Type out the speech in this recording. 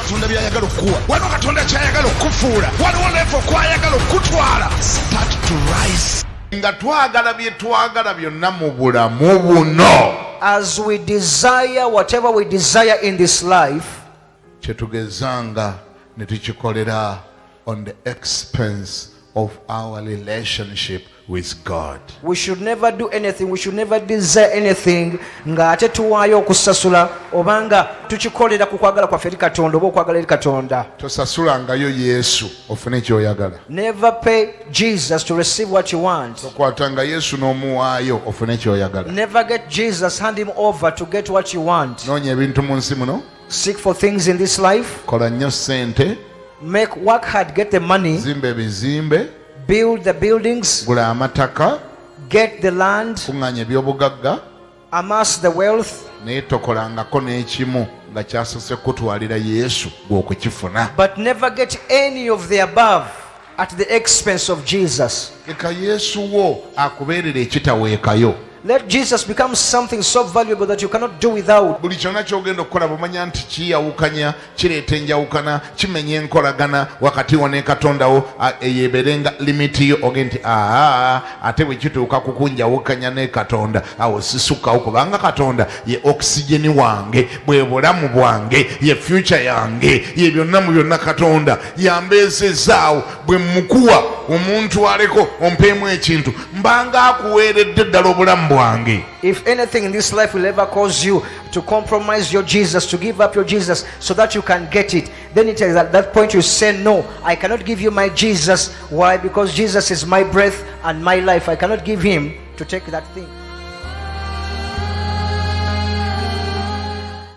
katonda byayagala okuwa, waliwo katonda kyayagala okufuula, waliwo level kwayagala okutwala. Start to rise. Nga twagala bye twagala byonna mu bulamu buno. As we desire whatever we desire in this life, kyetugezanga ne tukikolera on the expense of our relationship with God. we should never do anything, we should never desire anything nga ate tuwaayo okusasula obanga tukikolera ku kwagala kwaffe eri Katonda oba okwagala eri Katonda. Tosasulangayo Yesu ofune kyoyagala. Never pay Jesus to receive what you want. Tokwatanga Yesu n'omuwaayo ofune kyoyagala. Never get Jesus, hand him over to get what you want. Noonya ebintu mu nsi muno. Seek for things in this life. Kola nnyo ssente. Work hard, get the money. Zimba ebizimbe. Build the buildings. Gula amataka. Get the land. Kuŋŋaanya ebyobugagga. Amass the wealth. Naye tokolangako n'ekimu nga kyasose kutwalira Yesu gw'okukifuna. But never get any of the above at the expense of Jesus. Leka Yesu wo akubeerera ekitaweekayo. Let Jesus become something so valuable that you cannot do without. Buli kyonna ky'ogenda okukola bw'omanya nti kiyawukanya, kireeta enjawukana, kimenya enkolagana wakati wo ne Katondawo, eyeeberenga limiti yo, oge nti ate bwe kituuka ku kunjawukanya ne Katonda, awo sisukkawo kubanga Katonda ye oxygeni wange, bwe bulamu bwange, ye future yange, ye byonna mu byonna Katonda yambeezezaawo. Bwe mukuwa omuntu aleko ompeemu ekintu mbanga akuweeredde ddala obulamu bwange. If anything in this life will ever cause you to compromise your Jesus, to give up your Jesus so that you can get it, then it is at that point you say, no, I cannot give you my Jesus. Why? Because Jesus is my breath and my life. I cannot give him to take that thing.